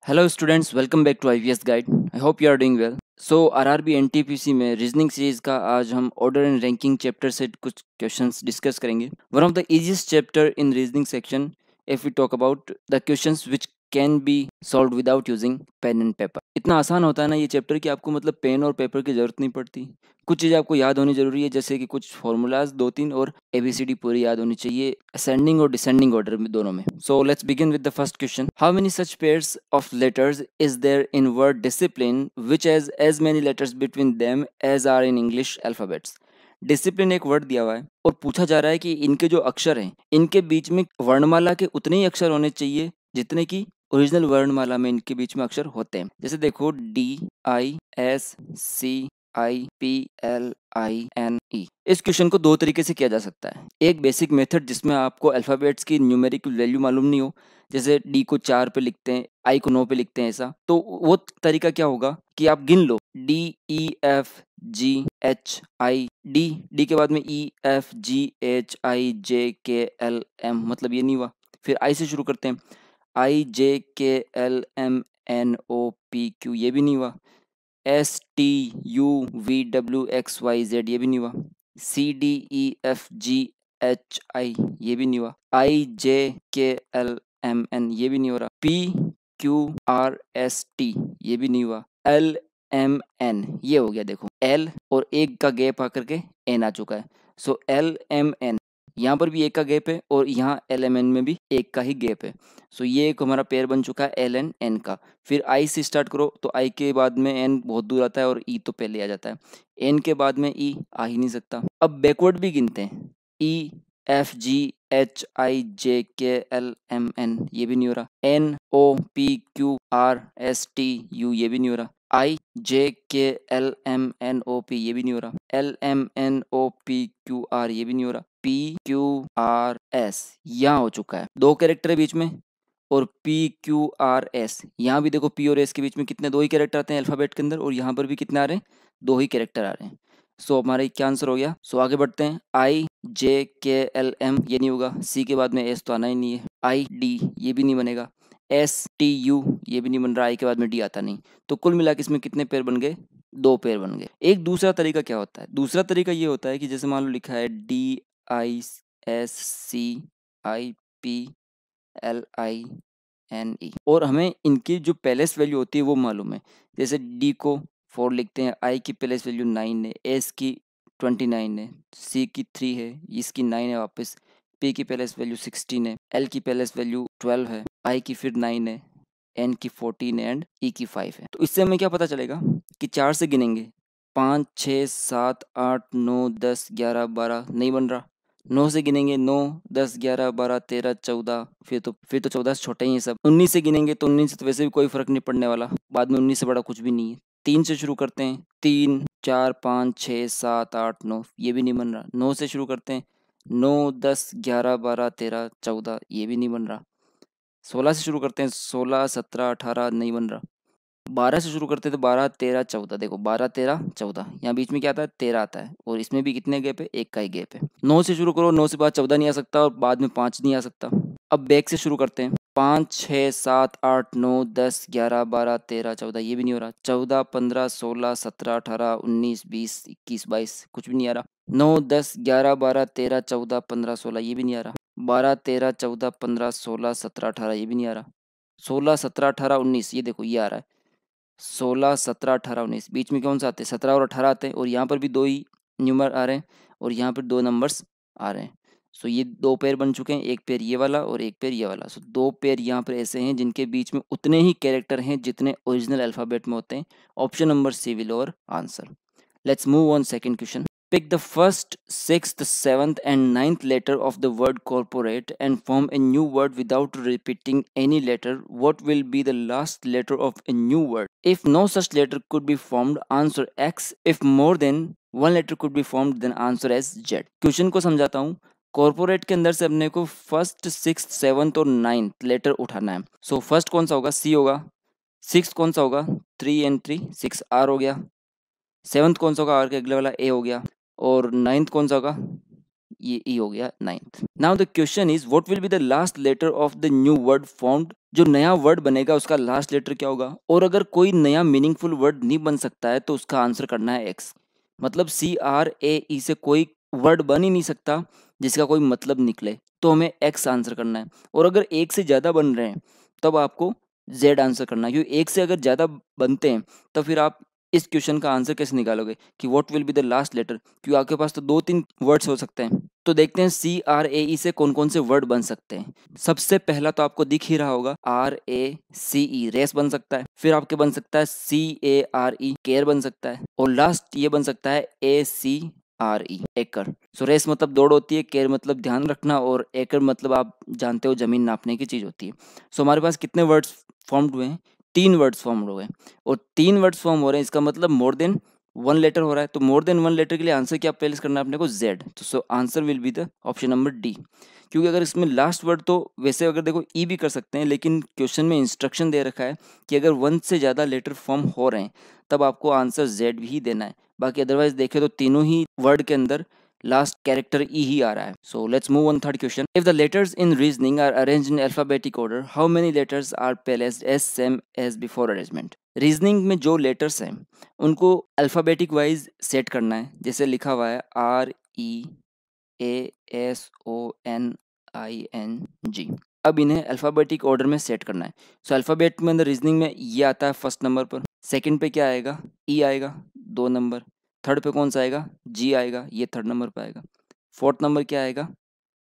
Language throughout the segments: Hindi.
Hello students, welcome back to IVS guide. I hope you are doing well. So RRB NTPC में रीजनिंग सीरीज का आज हम ऑर्डर एंड रैंकिंग चैप्टर से कुछ क्वेश्चंस डिस्कस करेंगे। One of the easiest chapter in reasoning section if we talk about the questions which can be solve without using pen and paper. इतना आसान होता है ना ये चैप्टर कि आपको मतलब पेन और पेपर की जरूरत नहीं पड़ती। कुछ चीज़ें आपको याद होनी जरूरी है, जैसे कि कुछ फॉर्मूलाज दो तीन और एबीसीडी पूरी याद होनी चाहिए, असेंडिंग और डिसेंडिंग ऑर्डर में दोनों में। So let's begin with the first question. How many such pairs of letters is there in word discipline which has as many letters between them as are in English alphabets. Discipline एक वर्ड दिया हुआ है और पूछा जा रहा है कि इनके जो अक्षर हैं इनके बीच में वर्णमाला के उतने ही अक्षर होने चाहिए जितने की ओरिजिनल वर्णमाला में इनके बीच में अक्षर होते हैं। जैसे देखो DISCIPLINE। इस क्वेश्चन को दो तरीके से किया जा सकता है। एक बेसिक मेथड जिसमें आपको अल्फाबेट्स की न्यूमेरिकल वैल्यू मालूम नहीं हो, जैसे डी को 4 पे लिखते हैं, आई को 9 पे लिखते हैं, ऐसा तो वो तरीका क्या होगा कि आप गिन लो DEFGHI, डी के बाद में EFGHIJKLM, मतलब ये नहीं हुआ। फिर आई से शुरू करते हैं, IJKLMNOPQ, ये भी नहीं हुआ। STUVWXYZ, ये भी नहीं हुआ। CDEFGHI, ये भी नहीं हुआ। IJKLMN, ये भी नहीं हो रहा। PQRST, ये भी नहीं हुआ। LMN, ये हो गया। देखो L और एक का गैप आकर के N आ चुका है। सो LMN, यहाँ पर भी एक का गैप है और यहाँ LMN में भी एक का ही गैप है। सो ये एक हमारा पेयर बन चुका है LN N का। फिर आई से स्टार्ट करो तो आई के बाद में N बहुत दूर आता है और E तो पहले आ जाता है। N के बाद में E आ ही नहीं सकता। अब बैकवर्ड भी गिनते हैं, EFGHIJKLMN, ये भी नहीं हो रहा। NOPQRSTU, ये भी नहीं हो रहा। IJKLMNOP, ये भी नहीं हो रहा। LMNOPQR, ये भी नहीं हो रहा। PQRS यहाँ हो चुका है, दो कैरेक्टर है बीच में। और PQRS, यहाँ भी देखो P और S के बीच में कितने, दो ही कैरेक्टर आते हैं अल्फाबेट के अंदर, और यहाँ पर भी कितने आ रहे हैं, दो ही कैरेक्टर आ रहे हैं। सो हमारा क्या आंसर हो गया। सो आगे बढ़ते हैं। IJKLM, ये नहीं होगा। C के बाद में S तो आना ही नहीं है। ID, ये भी नहीं बनेगा। STU, ये भी नहीं बन रहा। I के बाद में D आता नहीं। तो कुल मिला के इसमें कितने पेयर बन गए, दो पेयर बन गए। एक दूसरा तरीका क्या होता है, दूसरा तरीका ये होता है कि जैसे मान लो लिखा है DISCIPLINE और हमें इनकी जो पहलेस वैल्यू होती है वो मालूम है। जैसे D को 4 लिखते हैं, I की पहलेस वैल्यू 9 है, S की 29 है, C की 3 है, इसकी 9 है वापस, P की पहलेस वैल्यू 16 है, L की पहलेस वैल्यू 12 है, I की फिर 9 है, N की 14 है एंड E की 5 है। तो इससे हमें क्या पता चलेगा कि 4 से गिनेंगे, 5 6 7 8 9 10 11 12, नहीं बन रहा। 9 से गिनेंगे, 9 10 11 12 13 14, फिर तो 14 से छोटे ही हैं सब। 19 से गिनेंगे तो 19 से तो वैसे भी कोई फर्क नहीं पड़ने वाला, बाद में 19 से बड़ा कुछ भी नहीं है। 3 से शुरू करते हैं, 3 4 5 6 7 8 9, ये भी नहीं बन रहा। 9 से शुरू करते हैं, 9 10 11 12 13 14, ये भी नहीं बन रहा। 16 से शुरू करते हैं, 16 17 18, नहीं बन रहा। 12 से शुरू करते हैं तो 12 13 14, देखो 12 13 14, यहाँ बीच में क्या आता है, 13 आता है, और इसमें भी कितने गैप है, एक का ही गैप है। 9 से शुरू करो, 9 से बाद 14 नहीं आ सकता और बाद में 5 नहीं आ सकता। अब बैक से शुरू करते हैं, 5 6 7 8 9 10 11 12 13 14, ये भी नहीं हो रहा। 14 15 16 17 18 19 20 21 22, कुछ भी नहीं आ रहा। 9 10 11 12 13 14 15 16, ये भी नहीं आ रहा। 12 13 14 15 16 17 18, ये भी नहीं आ रहा। 16 17 18 19, ये देखो ये आ रहा है। 16 17 18 19, बीच में कौन सा आते हैं, 17 और 18 आते हैं, और यहाँ पर भी दो ही न्यूमर आ रहे हैं और यहाँ पर दो नंबर्स आ रहे हैं। सो ये दो पेयर बन चुके हैं, एक पेयर ये वाला और एक पेयर ये वाला। सो दो पेयर यहाँ पर ऐसे हैं जिनके बीच में उतने ही कैरेक्टर हैं जितने ओरिजिनल अल्फाबेट में होते हैं। ऑप्शन नंबर सी विल और answer. Let's move on second question. Pick the first, sixth, seventh, and ninth letter of the word corporate and form a new word without repeating any letter. What will be the last letter of a new word? If no such letter could be formed, answer X. If more than one letter could be formed, then answer as Z. Question को समझाता हूँ। कॉर्पोरेट के अंदर से अपने को फर्स्ट, सिक्स, सेवंथ और नाइन्थ लेटर उठाना है। सो फर्स्ट कौन सा होगा, C होगा। सिक्स कौन सा होगा, 3 and 3, 6 R हो गया। सेवंथ कौन सा होगा, आर के अगले वाला ए हो गया। और नाइन्थ कौन सा होगा, ये ई हो गया 9th। Now the question is what will be the last letter of the new word formed. जो नया वर्ड बनेगा उसका लास्ट लेटर क्या होगा, और अगर कोई नया मीनिंगफुल वर्ड नहीं बन सकता है तो उसका आंसर करना है एक्स। मतलब CRAE से कोई वर्ड बन ही नहीं सकता जिसका कोई मतलब निकले, तो हमें एक्स आंसर करना है। और अगर एक से ज़्यादा बन रहे हैं तब आपको जेड आंसर करना है, क्योंकि एक से अगर ज़्यादा बनते हैं तो फिर आप इस क्वेश्चन का आंसर कैसे निकालोगे कि what will be the last letter, क्योंकि आपके पास तो 2-3 वर्ड्स हो सकते हैं। तो देखते हैं CRAE से कौन कौन से वर्ड बन सकते हैं। सबसे पहला तो आपको दिख ही रहा होगा RACE, रेस बन सकता है। फिर आपके बन सकता है CARE, केयर बन सकता है। और लास्ट ये बन सकता है ACRE, एकर। सो रेस मतलब दौड़ होती है, केयर मतलब ध्यान रखना, और एकर मतलब आप जानते हो जमीन नापने की चीज होती है। सो हमारे पास कितने वर्ड्स फॉर्म्ड हुए हैं, 3 वर्ड्स फॉर्म हो गए, और 3 वर्ड्स फॉर्म हो रहे हैं, इसका मतलब मोर देन 1 लेटर हो रहा है। तो मोर देन 1 लेटर के लिए आंसर क्या प्लेस करना है अपने को, जेड। तो so answer will be the option number D. क्योंकि अगर इसमें लास्ट वर्ड तो वैसे अगर देखो ई भी कर सकते हैं, लेकिन क्वेश्चन में इंस्ट्रक्शन दे रखा है कि अगर 1 से ज़्यादा लेटर फॉर्म हो रहे हैं तब आपको आंसर जेड ही देना है। बाकी अदरवाइज देखें तो तीनों ही वर्ड के अंदर लास्ट कैरेक्टर ई ही आ रहा है। So let's move on third question. If the letters in reasoning are arranged in alphabetic order, how many letters are placed as same as before arrangement. Reasoning में जो लेटर्स हैं उनको अल्फाबेटिक वाइज सेट करना है। जैसे लिखा हुआ है REASONING, अब इन्हें अल्फाबेटिक ऑर्डर में सेट करना है। सो अल्फाबेट में अंदर रीजनिंग में ये आता है फर्स्ट नंबर पर, सेकंड पे क्या आएगा, ई आएगा 2 नंबर, थर्ड पे कौन सा आएगा, जी आएगा, ये थर्ड नंबर पे आएगा, फोर्थ नंबर क्या आएगा,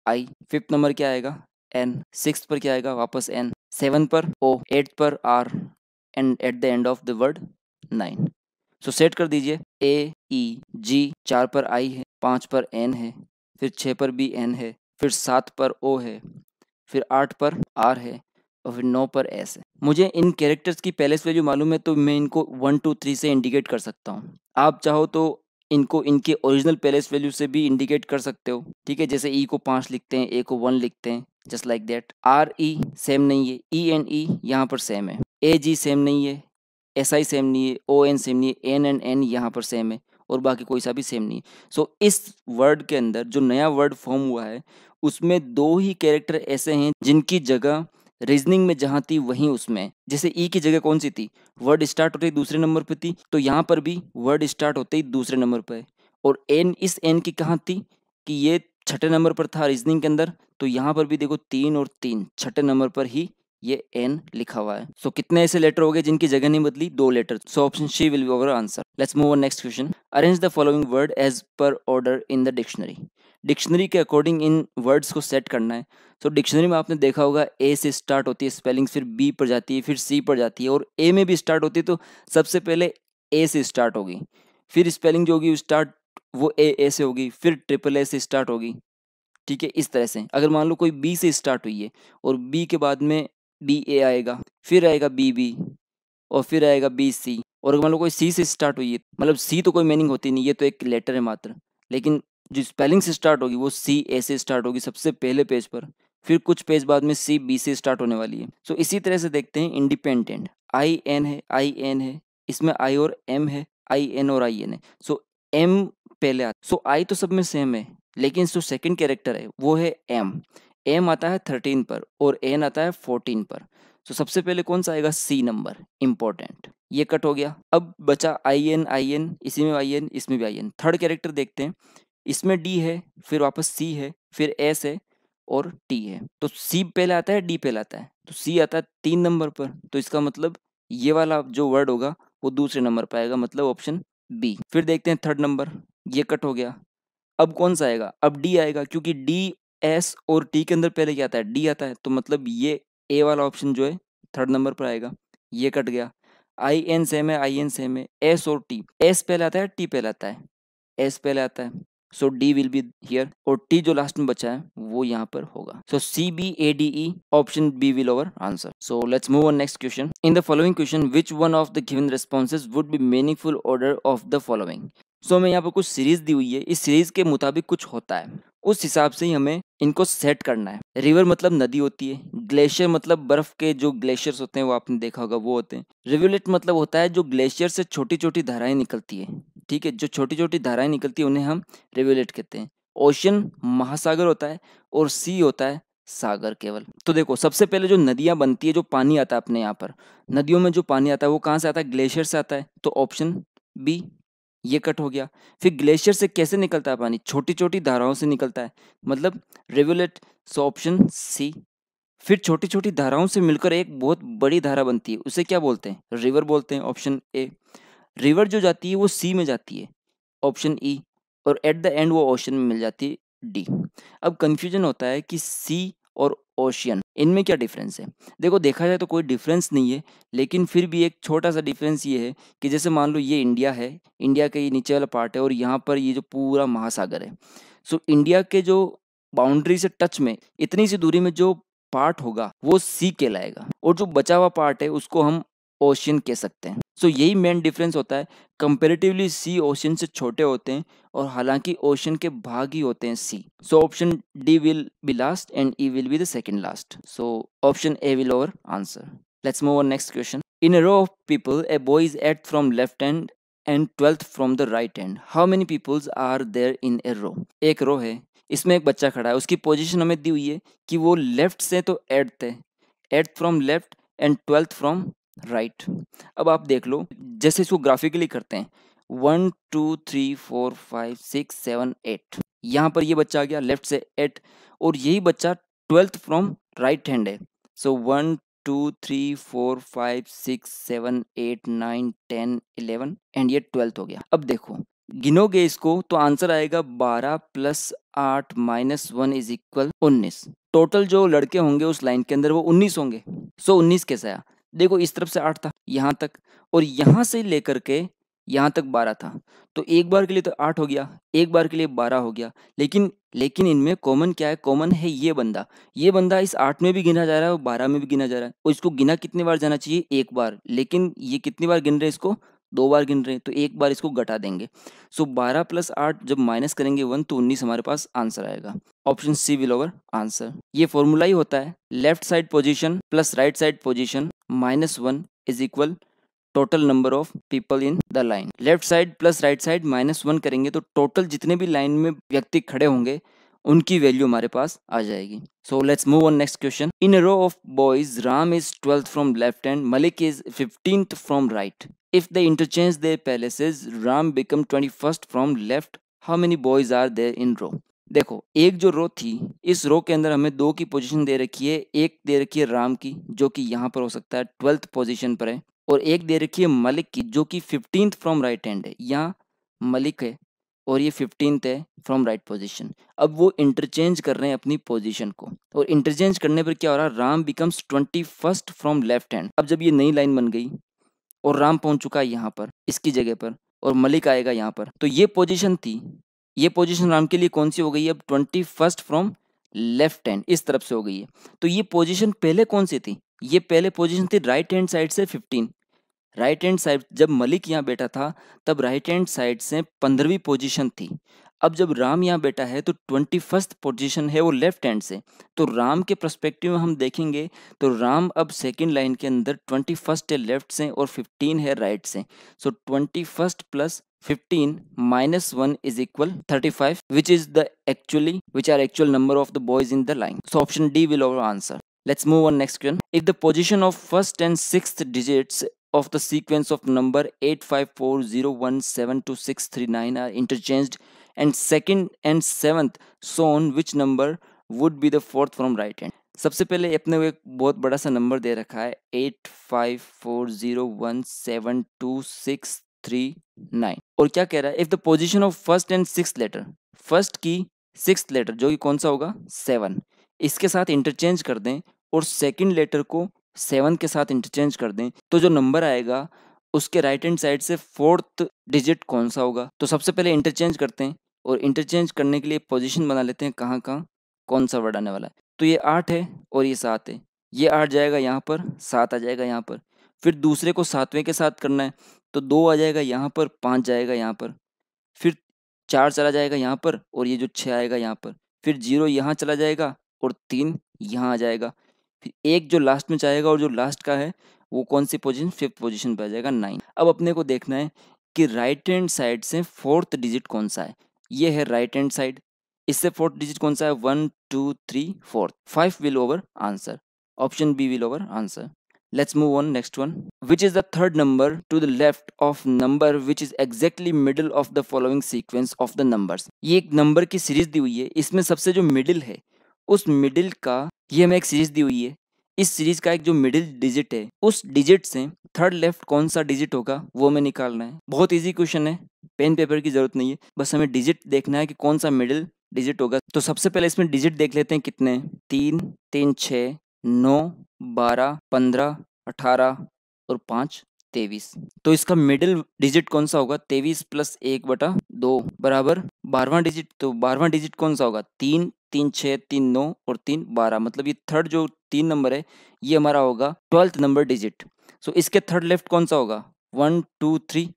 आई, फिफ्थ नंबर क्या आएगा, एन, सिक्स पर क्या आएगा, वापस एन, सेवन पर ओ, एट पर R, and at the end of the word 9। So set कर दीजिए AEG, 4 पर आई है, 5 पर एन है, फिर 6 पर भी एन है, फिर 7 पर ओ है, फिर 8 पर आर है, और फिर 9 पर एस है। मुझे इन कैरेक्टर्स की पहले से वैल्यू मालूम है तो मैं इनको 1 2 3 से इंडिकेट कर सकता हूँ। आप चाहो तो इनको इनके ओरिजिनल पैलेस वैल्यू से भी इंडिकेट कर सकते हो। ठीक है, जैसे ई को 5 लिखते हैं, ए को 1 लिखते हैं, just like that. RE same नहीं है, ENE यहाँ पर सेम है, AG सेम नहीं है, SI सेम नहीं है, ON सेम नहीं है, N यहाँ पर सेम है, और बाकी कोई सा भी सेम नहीं है। सो इस वर्ड के अंदर जो नया वर्ड फॉर्म हुआ है उसमें 2 ही कैरेक्टर ऐसे हैं जिनकी जगह रीजनिंग में जहाँ थी वहीं उसमें है। जैसे ई की जगह कौन सी थी, वर्ड स्टार्ट होते ही दूसरे नंबर पे थी, तो यहाँ पर भी वर्ड स्टार्ट होते ही दूसरे नंबर पे है। और एन, इस एन की कहाँ थी कि ये छठे नंबर पर था रीजनिंग के अंदर, तो यहाँ पर भी देखो 3 और 3 छठे नंबर पर ही ये एन लिखा हुआ है। सो कितने ऐसे लेटर हो गए जिनकी जगह नहीं बदली, 2 letter. So option C will be our answer. Let's move on next question. Arrange the following word as per order in the dictionary. Dictionary के अकॉर्डिंग इन वर्ड्स को सेट करना है। तो डिक्शनरी में आपने देखा होगा ए से स्टार्ट होती है स्पेलिंग, फिर बी पर जाती है, फिर सी पर जाती है, और ए में भी स्टार्ट होती है, तो सबसे पहले ए से स्टार्ट होगी, फिर स्पेलिंग जो होगी स्टार्ट वो ए से होगी, फिर ट्रिपल ए से स्टार्ट होगी। ठीक है, इस तरह से अगर मान लो कोई बी से स्टार्ट हुई है और बी के बाद में BA आएगा, फिर आएगा BB, और फिर आएगा BC, और अगर मान लो कोई सी से स्टार्ट हुई है, मतलब सी तो कोई मीनिंग होती नहीं, ये तो एक लेटर है मात्र, लेकिन जो स्पेलिंग से स्टार्ट होगी वो CA से स्टार्ट होगी सबसे पहले पेज पर, फिर कुछ पेज बाद में CB से स्टार्ट होने वाली है। सो इसी तरह से देखते हैं इंडिपेंडेंट, IN है, इसमें I और M है, IN और IN है। सो M पहले आता, सो I तो सब में सेम है, लेकिन जो सेकंड कैरेक्टर है वो है M आता है 13 पर और N आता है 14 पर। तो सबसे पहले कौन सा आएगा, C नंबर, इंपॉर्टेंट। ये कट हो गया। अब बचा IN, इसी में IN, इसमें भी IN। थर्ड कैरेक्टर देखते हैं, इसमें D है, फिर वापस C है, फिर S है और T है। तो C पहले आता है, D पहले आता है, तो C आता है 3 नंबर पर, तो इसका मतलब ये वाला जो वर्ड होगा वो दूसरे नंबर पर आएगा, मतलब ऑप्शन B। फिर देखते हैं थर्ड नंबर, ये कट हो गया। अब कौन सा आएगा, अब D आएगा, क्योंकि D, S और T के अंदर पहले क्या आता है, D आता है, तो मतलब ये ए वाला ऑप्शन जो है थर्ड नंबर पर आएगा। ये कट गया। IN सेम है, IN सेम है, S और T, S पहले आता है, T पहले आता है, S पहले आता है, so D will be here, और T जो लास्ट में बचा है वो यहाँ पर होगा। So CBADE option B will our answer. So let's move on next question. In the following question which one of the given responses would be meaningful order of the following. So हमें यहाँ पर कुछ सीरीज दी हुई है, इस सीरीज के मुताबिक कुछ होता है, उस हिसाब से ही हमें इनको सेट करना है। रिवर मतलब नदी होती है, ग्लेशियर मतलब बर्फ के जो ग्लेशियर्स होते हैं वो आपने देखा होगा वो होते हैं, रिवुलेट मतलब होता है जो ग्लेशियर से छोटी छोटी धाराएं निकलती है। ठीक है, जो छोटी छोटी धाराएं निकलती है उन्हें हम रिवुलेट कहते हैं। ओशन महासागर होता है और सी होता है सागर केवल। तो देखो सबसे पहले जो नदियां बनती है, जो पानी आता है अपने यहाँ पर, नदियों में जो पानी आता है वो कहाँ से आता है? ग्लेशियर से आता है। तो ऑप्शन बी ये कट हो गया। फिर ग्लेशियर से कैसे निकलता है पानी? छोटी छोटी धाराओं से निकलता है, मतलब रिवुलेट। सो ऑप्शन सी। फिर छोटी छोटी धाराओं से मिलकर एक बहुत बड़ी धारा बनती है, उसे क्या बोलते हैं? रिवर बोलते हैं। Option A. रिवर जो जाती है वो सी में जाती है। Option E. और एट द एंड वो ओशन में मिल जाती है। डी। अब कंफ्यूजन होता है कि सी और ओशियन इनमें क्या डिफरेंस है। देखो देखा जाए तो कोई डिफरेंस नहीं है, लेकिन फिर भी एक छोटा सा डिफरेंस ये है कि जैसे मान लो ये इंडिया है, इंडिया का ये नीचे वाला पार्ट है और यहाँ पर ये जो पूरा महासागर है। सो इंडिया के जो बाउंड्री से टच में इतनी सी दूरी में जो पार्ट होगा वो सी कहलाएगा, और जो बचा हुआ पार्ट है उसको हम ओशियन कह सकते हैं। सो यही मेन डिफरेंस होता है। कंपेरेटिवली सी ओशियन से छोटे होते हैं, और हालांकि ओशन के भाग ही होते हैं C. So option D will be last and E will be the second last. So option A will our answer. Let's move on next question. In a row of people a boy is 8th from left hand and 12th from the right hand, how many peoples are there in a row? एक रो है, इसमें एक बच्चा खड़ा है, उसकी पोजीशन हमें दी हुई है कि वो लेफ्ट से तो 8th है, 8th from left and 12th from right. अब आप देख लो, जैसे इसको ग्राफिकली करते हैं, 1 2 3 4 5 6 7 8, यहाँ पर ये बच्चा आ गया लेफ्ट से 8, और यही बच्चा 12th फ्रॉम राइट हैंड है। सो 1 2 3 4 5 6 7 8 9 10 11 एंड ये 12th हो गया। अब देखो गिनोगे इसको तो आंसर आएगा 12 plus 8 minus 1 is equal 19। Total जो लड़के होंगे उस लाइन के अंदर वो 19 होंगे। सो 19 कैसे आया? देखो इस तरफ से 8 था यहाँ तक, और यहाँ से लेकर के यहाँ तक 12 था, तो एक बार के लिए तो 8 हो गया, एक बार के लिए 12 हो गया। लेकिन लेकिन इनमें कॉमन क्या है? कॉमन है ये बंदा इस 8 में भी गिना जा रहा है और 12 में भी गिना जा रहा है, और इसको गिना कितनी बार जाना चाहिए? एक बार। लेकिन ये कितनी बार गिन रहे हैं? इसको 2 बार गिन रहे हैं, तो एक बार इसको घटा देंगे। सो 12 प्लस 8 जब माइनस करेंगे 1, तो 19 हमारे पास आंसर आएगा। Option C will our answer. ये फॉर्मूला ही होता है, left side position plus right side position minus 1 is equal total number of people in the line. Left side plus right side minus 1 करेंगे तो टोटल जितने भी लाइन में व्यक्ति खड़े होंगे उनकी वैल्यू हमारे पास आ जाएगी। So let's move on next question. In a row of boys Ram is 12th from left hand, Malik is 15th from right. If they interchange their palaces, Ram become 21st from left. How many boys are there in row? देखो एक जो रो थी, इस रो के अंदर हमें 2 की पोजीशन दे रखी है। एक दे रखी है राम की, जो कि यहाँ पर हो सकता है 12th पोजीशन पर है, और एक दे रखी है मलिक की, जो कि 15th फ्रॉम राइट हैंड है। यहाँ मलिक है और ये 15th है फ्रॉम राइट पोजीशन। अब वो इंटरचेंज कर रहे हैं अपनी पोजीशन को, और इंटरचेंज करने पर क्या हो रहा है? Ram becomes 21st from left hand. अब जब ये नई लाइन बन गई और राम पहुंच चुका है यहाँ पर इसकी जगह पर, और मलिक आएगा यहाँ पर, तो ये पोजीशन थी, ये पोजीशन राम के लिए कौन सी हो गई है? अब 21st फ्रॉम लेफ्ट हैंड इस तरफ से हो गई है। तो ये पोजीशन पहले कौन सी थी? ये पहले पोजीशन थी राइट हैंड साइड से 15। राइट हैंड साइड जब मलिक यहाँ बैठा था तब राइट हैंड साइड से 15वीं पोजीशन थी। अब जब राम यहाँ बैठा है तो 21st पोजीशन है वो लेफ्ट हैंड से। तो राम के पर्सपेक्टिव में हम देखेंगे तो राम अब सेकंड लाइन के अंदर 21st है लेफ्ट से और 15 है राइट से। सो 21st plus 15 minus 1 is equal 35, which is the actual number of the boys in the line. So option D will our answer. Let's move on next question. If the position of first and sixth digits of the sequence of number 854017269 are interchanged and second and seventh shown, which number would be the fourth from right hand? सबसे पहले अपने को एक बहुत बड़ा सा नंबर दे रखा है 854017269, और क्या कह रहा है? If the position of first and sixth letter, first की सिक्स्थ लेटर जो कि कौन सा होगा? 7, इसके साथ इंटरचेंज कर दें और सेकंड लेटर को 7 के साथ इंटरचेंज कर दें, तो जो नंबर आएगा उसके राइट हैंड साइड से फोर्थ डिजिट कौन सा होगा? तो सबसे पहले इंटरचेंज करते हैं, और इंटरचेंज करने के लिए पोजीशन बना लेते हैं कहाँ कहाँ कौन सा वर्ड आने वाला है। तो ये 8 है और ये 7 है, ये 8 जाएगा यहाँ पर, 7 आ जाएगा यहाँ पर। फिर दूसरे को 7वें के साथ करना है तो 2 आ जाएगा यहाँ पर, 5 जाएगा यहाँ पर, फिर 4 चला जाएगा यहाँ पर, और ये जो 6 आएगा यहाँ पर, फिर 0 यहाँ चला जाएगा और 3 यहाँ आ जाएगा, फिर एक जो लास्ट में जाएगा और जो लास्ट का है वो कौन सी पोजीशन? 5th पोजीशन पे आ जाएगा 9। अब अपने को देखना है कि राइट हैंड साइड से फोर्थ डिजिट कौन सा है। ये है राइट हैंड साइड, इससे फोर्थ डिजिट कौन सा है? 1 2 3 4, 5 will over answer. Option B will over answer. Let's move on next one. Which is the third number to the left of number which is exactly middle of the following sequence of the numbers? ये एक नंबर की सीरीज दी हुई है, इसमें सबसे जो मिडिल है उस मिडिल का, ये हमें एक सीरीज दी हुई है, इस सीरीज का एक जो मिडिल डिजिट है उस डिजिट से थर्ड लेफ्ट कौन सा डिजिट होगा वो हमें निकालना है। बहुत इजी क्वेश्चन है, पेन पेपर की जरूरत नहीं है, बस हमें डिजिट देखना है कि कौन सा मिडिल डिजिट होगा। तो सबसे पहले इसमें डिजिट देख लेते हैं कितने हैं। 3 3 6 9 12 15 18 और 5 23। तो इसका मिडिल डिजिट कौन सा होगा? 23 प्लस 1/2 बराबर 12वां डिजिट। तो 12वां डिजिट कौन सा होगा? 3 3 6 3 9 और 3 12, मतलब ये थर्ड जो 3 नंबर है ये हमारा होगा 12th नंबर डिजिट। सो इसके थर्ड लेफ्ट कौन सा होगा? 1 2 3।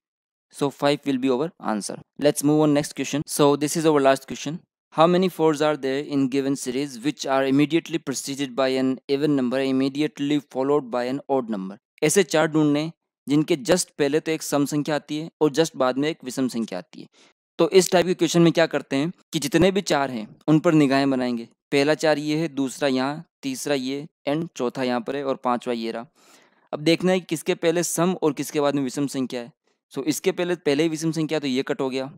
So 5 will be our answer. Let's move on next question. So this is our last question. How many fours are there in given series which are immediately preceded by an even number immediately followed by an odd number? ऐसे चार ढूंढने जिनके जस्ट पहले तो एक सम संख्या आती है और जस्ट बाद में एक विषम संख्या आती है। तो इस टाइप के क्वेश्चन में क्या करते हैं कि जितने भी चार हैं उन पर निगाहें बनाएंगे। पहला चार ये है, दूसरा यहाँ, तीसरा ये एंड चौथा यहाँ पर है और पांचवा ये रहा। अब देखना है कि किसके पहले सम और किसके बाद में विषम संख्या है। सो इसके पहले ही विषम संख्या तो ये कट हो गया।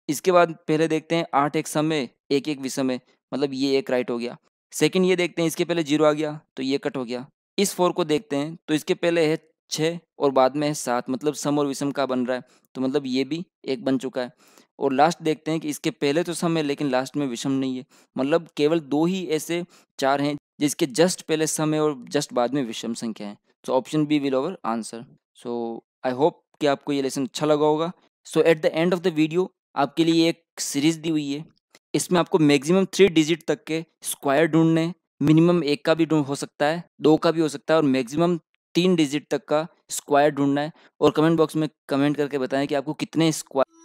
इसके बाद पहले देखते हैं 8 एक सम है, 1 1 विषम है, मतलब ये एक राइट हो गया। सेकंड ये देखते हैं इसके पहले 0 आ गया तो ये कट हो गया। इस 4 को देखते हैं तो इसके पहले है 6 और बाद में है 7, मतलब सम और विषम का बन रहा है, तो मतलब ये भी एक बन चुका है। और लास्ट देखते हैं कि इसके पहले तो सम है लेकिन लास्ट में विषम नहीं है, मतलब केवल 2 ही ऐसे चार हैं जिसके जस्ट पहले सम है और जस्ट बाद में विषम संख्या है। So option B will our answer. So I hope कि आपको ये लेसन अच्छा लगा होगा। So at the end of the video आपके लिए एक सीरीज दी हुई है, इसमें आपको मैक्सिमम 3 डिजिट तक के स्क्वायर ढूंढने हैं। मिनिमम 1 का भी हो सकता है, 2 का भी हो सकता है और मैक्सिमम 3 डिजिट तक का स्क्वायर ढूंढना है। और कमेंट बॉक्स में कमेंट करके बताएं कि आपको कितने स्क्वायर